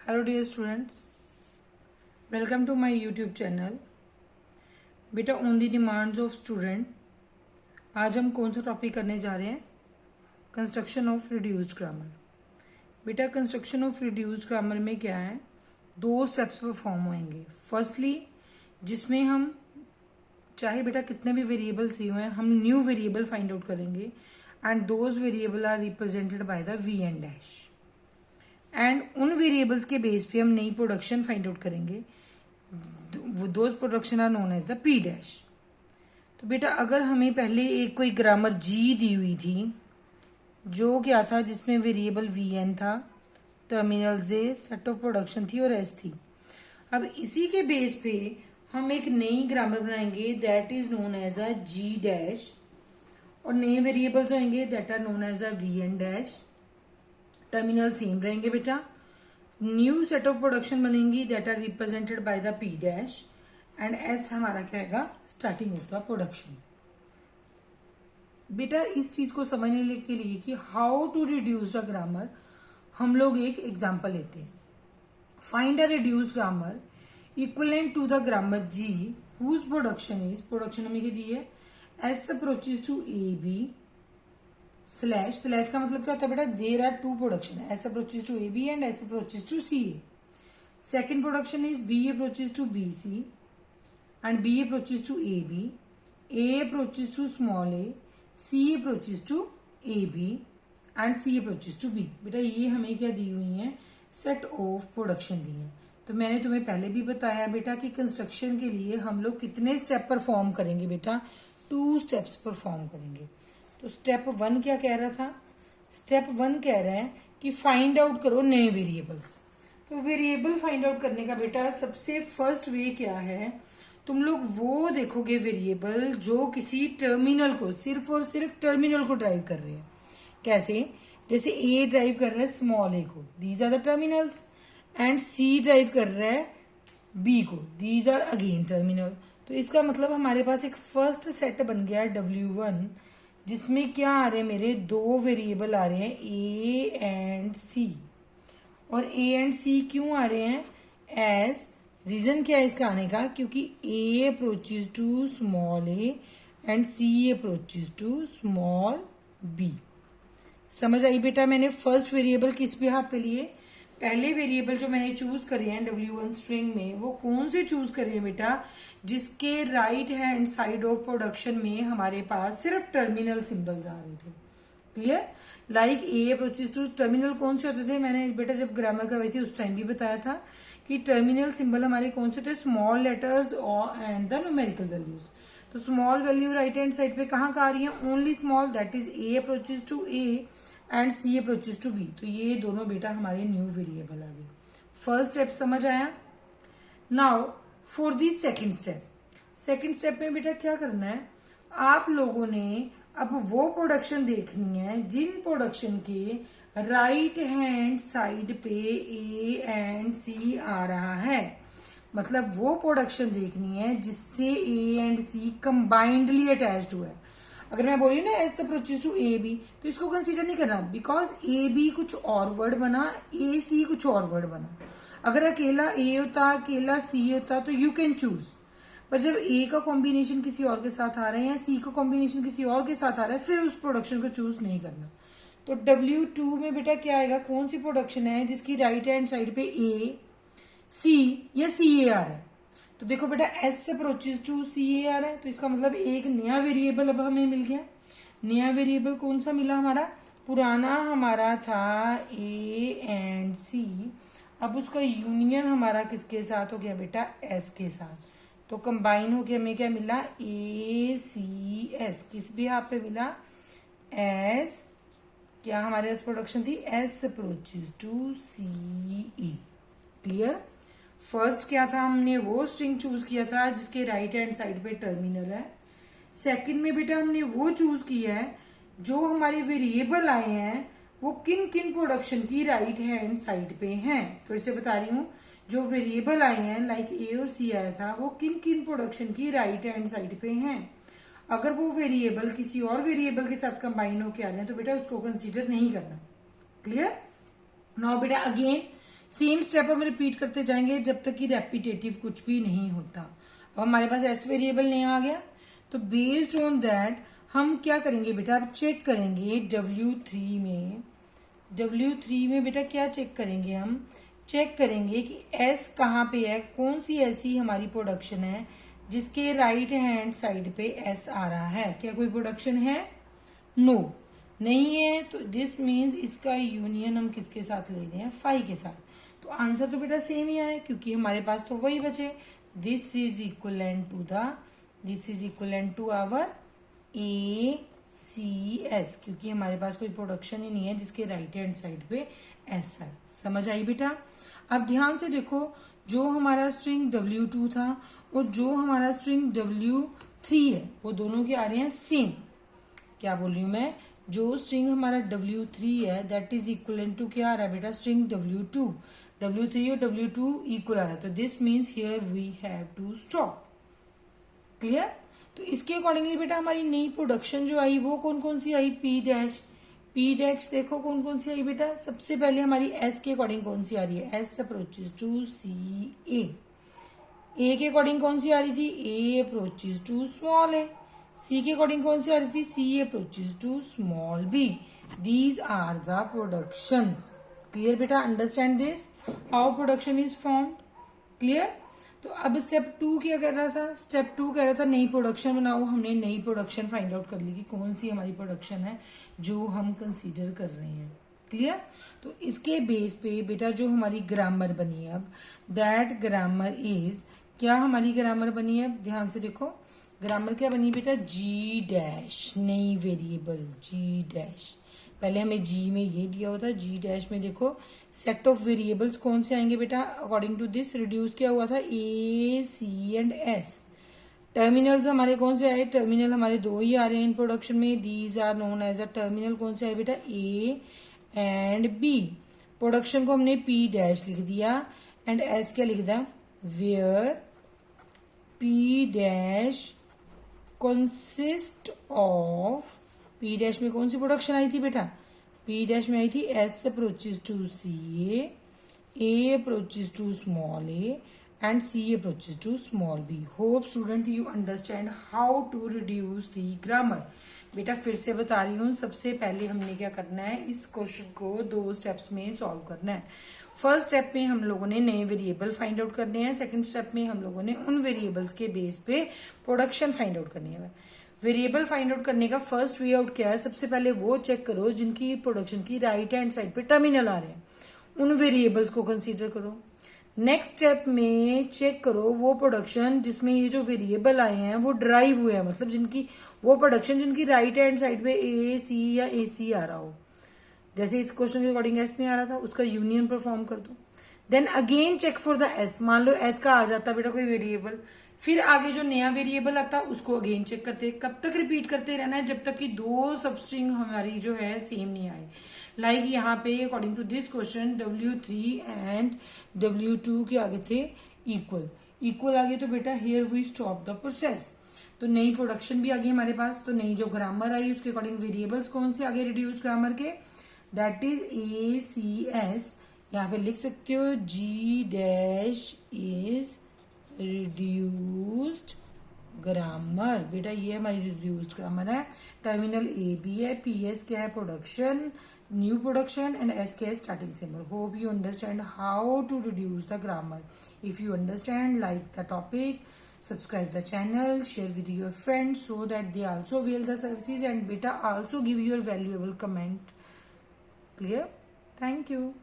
Hello dear students, welcome to my YouTube channel. बेटा on the demands of student आज हम कौन सा टॉपिक करने जा रहे हैं? Construction of reduced grammar. बेटा कंस्ट्रक्शन ऑफ रिड्यूस्ड ग्रामर में क्या है, दो स्टेप्स परफॉर्म होंगे। फर्स्टली जिसमें हम चाहे बेटा कितने भी वेरिएबल्स दिए हुए हैं, हम न्यू वेरिएबल फाइंड आउट करेंगे and those variable are represented by the V and dash and उन वेरिएबल्स के बेस पे हम नई प्रोडक्शन फाइंड आउट करेंगे। Those production are known as the P dash. तो बेटा अगर हमें पहले एक कोई ग्रामर जी दी हुई थी जो क्या था, जिसमें वेरिएबल वी एन था, टर्मिनल से सेट ऑफ प्रोडक्शन थी और एस थी। अब इसी के बेस पे हम एक नई ग्रामर बनाएंगे that is known as a G dash और नए वेरिएबल्स होंगे that are known as a V N dash. Terminal same रहेंगे बेटा। न्यू सेट ऑफ प्रोडक्शन बनेंगी that are represented by the P dash and S हमारा क्या आएगा, starting of the production. बेटा इस चीज को समझने के लिए कि how to reduce the grammar, हम लोग एक एग्जांपल लेते हैं। Find a reduce grammar equivalent to the grammar G whose production हमें दी है S approaches to A B slash का मतलब क्या होता है बेटा, there are two production, S approaches to A B and S approaches to C A. Second production is B approaches to B C and B approaches to A approaches to small A, C approaches to A B and C approaches to B. बेटा ये हमें क्या दी हुई है, set of production दी है। तो मैंने तुम्हें पहले भी बताया बेटा कि कंस्ट्रक्शन के लिए हम लोग कितने स्टेप परफॉर्म करेंगे बेटा, 2 स्टेप्स परफॉर्म करेंगे। तो स्टेप 1 क्या कह रहा था, स्टेप 1 कह रहा है कि फाइंड आउट करो नए वेरिएबल्स। तो वेरिएबल फाइंड आउट करने का बेटा सबसे फर्स्ट वे क्या है, तुम लोग वो देखोगे वेरिएबल जो किसी टर्मिनल को, सिर्फ और सिर्फ टर्मिनल को ड्राइव कर रहे हैं। कैसे, जैसे ए ड्राइव कर रहा है स्मॉल ए को, these are the terminals, and C drive कर रहा है बी को, दीज आर अगेन टर्मिनल। तो इसका मतलब हमारे पास एक फर्स्ट सेट बन गया W1 जिसमें क्या आ रहे हैं, मेरे दो वेरिएबल आ रहे हैं ए एंड सी। और ए एंड सी क्यों आ रहे हैं, एज रीजन क्या है इसका आने का, क्योंकि A approaches to small A and C approaches to small B. समझ आई बेटा? मैंने फर्स्ट वेरिएबल किस बिहाफ पे लिए, पहले वेरिएबल जो मैंने चूज करे हैं W1 स्ट्रिंग में, वो कौन से चूज करे हैं बेटा, जिसके right hand side of production में हमारे पास सिर्फ टर्मिनल सिंबल्स आ रहे थे। Clear? Like A approaches to terminal कौन से होते थे, मैंने बेटा जब ग्रामर करवाई थी उस टाइम भी बताया था कि टर्मिनल सिंबल हमारे कौन से थे, स्मॉल लेटर्स और एंड द न्यूमेरिकल वैल्यूज। तो small value right hand side पे कहाँ आ रही है, only small, that is A approaches to A and C approaches to B. तो ये दोनों बेटा हमारे न्यू वेरिएबल आ गए। फर्स्ट स्टेप समझ आया। Now for the second step में बेटा क्या करना है, आप लोगों ने अब वो प्रोडक्शन देखनी है जिन प्रोडक्शन के राइट हैंड साइड पे ए एंड सी आ रहा है। मतलब वो प्रोडक्शन देखनी है जिससे A and C combinedly attached हुआ है। अगर मैं बोली ना S approaches to A B, तो इसको कंसीडर नहीं करना, बिकॉज ए बी कुछ और वर्ड बना, ए सी कुछ और वर्ड बना। अगर अकेला ए होता, अकेला सी होता तो यू कैन चूज, पर जब ए का कॉम्बिनेशन किसी और के साथ आ रहा है या सी का कॉम्बिनेशन किसी और के साथ आ रहा है, फिर उस प्रोडक्शन को चूज नहीं करना। तो W2 में बेटा क्या आएगा, कौन सी प्रोडक्शन है जिसकी राइट हैंड साइड पे ए सी या सी ए आ रहा है। तो देखो बेटा एस अप्रोचेस टू सी ए आ रहा है, तो इसका मतलब एक नया वेरिएबल अब हमें मिल गया। नया वेरिएबल कौन सा मिला, हमारा पुराना हमारा था ए एंड सी, अब उसका यूनियन हमारा किसके साथ हो गया बेटा, एस के साथ। तो कंबाइन हो गया, हमें क्या मिला, ए सी एस। किस भी यहाँ पे मिला, एस, क्या हमारे पास प्रोडक्शन थी, S approaches to C A. Clear? First क्या था, हमने वो स्ट्रिंग चूज किया था जिसके राइट हैंड साइड पे टर्मिनल है। सेकंड में बेटा हमने वो चूज किया है जो हमारे वेरिएबल आए हैं वो किन किन प्रोडक्शन की राइट हैंड साइड पे हैं। फिर से बता रही हूँ, जो वेरिएबल आए हैं लाइक ए और सी आया था, वो किन किन प्रोडक्शन की राइट हैंड साइड पे हैं। अगर वो वेरिएबल किसी और वेरिएबल के साथ कंबाइन होके आ रहे हैं तो बेटा उसको कंसीडर नहीं करना। क्लियर? नाउ बेटा अगेन सेम स्टेप हम रिपीट करते जाएंगे जब तक कि रेपिटेटिव कुछ भी नहीं होता। अब हमारे पास एस वेरिएबल नहीं आ गया, तो बेस्ड ऑन दैट हम क्या करेंगे बेटा, अब चेक करेंगे W3 में बेटा क्या चेक करेंगे, हम चेक करेंगे कि S कहाँ पे है, कौन सी ऐसी हमारी प्रोडक्शन है जिसके राइट हैंड साइड पे S आ रहा है। क्या कोई प्रोडक्शन है? नो, नहीं है। तो दिस मीन्स इसका यूनियन हम किसके साथ ले रहे हैं, फाई के साथ। तो आंसर तो बेटा सेम ही आए क्योंकि हमारे पास तो वही बचे। This is equivalent to our ACS, क्योंकि हमारे पास कोई प्रोडक्शन ही नहीं है जिसके राइट हैंड साइड पे S है। समझ आई बेटा? अब ध्यान से देखो, जो हमारा स्ट्रिंग W2 था और जो हमारा स्ट्रिंग W3 है वो दोनों के आ रहे हैं सेम। क्या बोल रही हूं मैं, जो स्ट्रिंग हमारा W3 है दैट इज इक्वलेंट टू क्या आ रहा है बेटा, स्ट्रिंग W2। W3 और W2 इक्वल आ रहा है, तो this means here we have to stop. Clear? तो इसके अकॉर्डिंगली बेटा हमारी नई प्रोडक्शन जो आई वो कौन कौन सी आई, P डैश देखो कौन कौन सी आई बेटा। सबसे पहले हमारी S के अकॉर्डिंग कौन सी आ रही है, S approaches to CA। A के अकॉर्डिंग कौन सी आ रही थी, A approaches to small a। C के अकॉर्डिंग कौन सी आ रही थी, C approaches to small b। These are the productions. Clear बेटा? Understand this, how production is formed. Clear? तो अब स्टेप 2 क्या कर रहा था, स्टेप 2 कह रहा था नई प्रोडक्शन बनाओ। हमने नई प्रोडक्शन फाइंड आउट कर ली कि कौन सी हमारी प्रोडक्शन है जो हम कंसीडर कर रहे हैं। क्लियर? तो इसके बेस पे बेटा जो हमारी ग्रामर बनी है अब, दैट ग्रामर इज, क्या हमारी ग्रामर बनी है, ध्यान से देखो ग्रामर क्या बनी बेटा, G डैश, नई वेरिएबल G डैश। पहले हमें G में ये दिया हुआ था, G डैश में देखो सेट ऑफ वेरिएबल्स कौन से आएंगे बेटा, अकॉर्डिंग टू दिस रिड्यूस किया हुआ था A, C and S। Terminals हमारे कौन से आए, टर्मिनल हमारे दो ही आ रहे हैं इन प्रोडक्शन में, these are known as a terminal. कौन से आए बेटा, A एंड B। प्रोडक्शन को हमने P डैश लिख दिया एंड S क्या लिख दिया, where P dash consist of, P dash में कौन सी प्रोडक्शन आई थी बेटा, P डैश में आई थी S approaches to CA, A approaches to small a and C approaches to small b। Hope student you understand how to reduce the grammar. बेटा फिर से बता रही हूँ, सबसे पहले हमने क्या करना है, इस क्वेश्चन को 2 स्टेप्स में सॉल्व करना है। फर्स्ट स्टेप में हम लोगों ने नए वेरिएबल फाइंड आउट करने हैं, सेकंड स्टेप में हम लोगों ने उन वेरिएबल्स के बेस पे प्रोडक्शन फाइंड आउट करनी है। वेरिएबल फाइंड आउट करने का फर्स्ट वे आउट क्या है, सबसे पहले वो चेक करो जिनकी प्रोडक्शन की राइट हैंड साइड पे टर्मिनल आ रहे हैं, उन वेरिएबल्स को कंसीडर करो। नेक्स्ट स्टेप में चेक करो वो प्रोडक्शन जिसमें ये जो वेरिएबल आए हैं वो ड्राइव हुए हैं, मतलब जिनकी वो प्रोडक्शन जिनकी राइट हैंड साइड पे A, C या AC आ रहा हो। जैसे इस क्वेश्चन के अकॉर्डिंग S में आ रहा था, उसका यूनियन परफॉर्म कर दो। Then again check for the S। मान लो S का आ जाता बेटा कोई वेरिएबल, फिर आगे जो नया वेरिएबल आता उसको अगेन चेक करते। कब तक रिपीट करते रहना है, जब तक कि 2 सबस्ट्रिंग हमारी जो है सेम नहीं आए। लाइक यहाँ पे according to this question W3 and W2 के आगे थे इक्वल आगे, तो बेटा here we stop the process. तो नई प्रोडक्शन भी आ गई हमारे पास, तो नई जो ग्रामर आई उसके अकॉर्डिंग वेरिएबल्स कौन से आगे रिड्यूस्ड ग्रामर के, दैट इज ACS। यहाँ पे लिख सकते हो G dash is reduced grammar. बेटा ये हमारी रिड्यूस्ड ग्रामर है। टर्मिनल AB है, PS क्या है, production, new production and S क्या है, starting symbol. Hope you understand how to reduce the grammar. If you understand, like the topic, subscribe the channel, share with your friends so that they also avail the services, and beta also give your valuable comment. Clear? Thank you.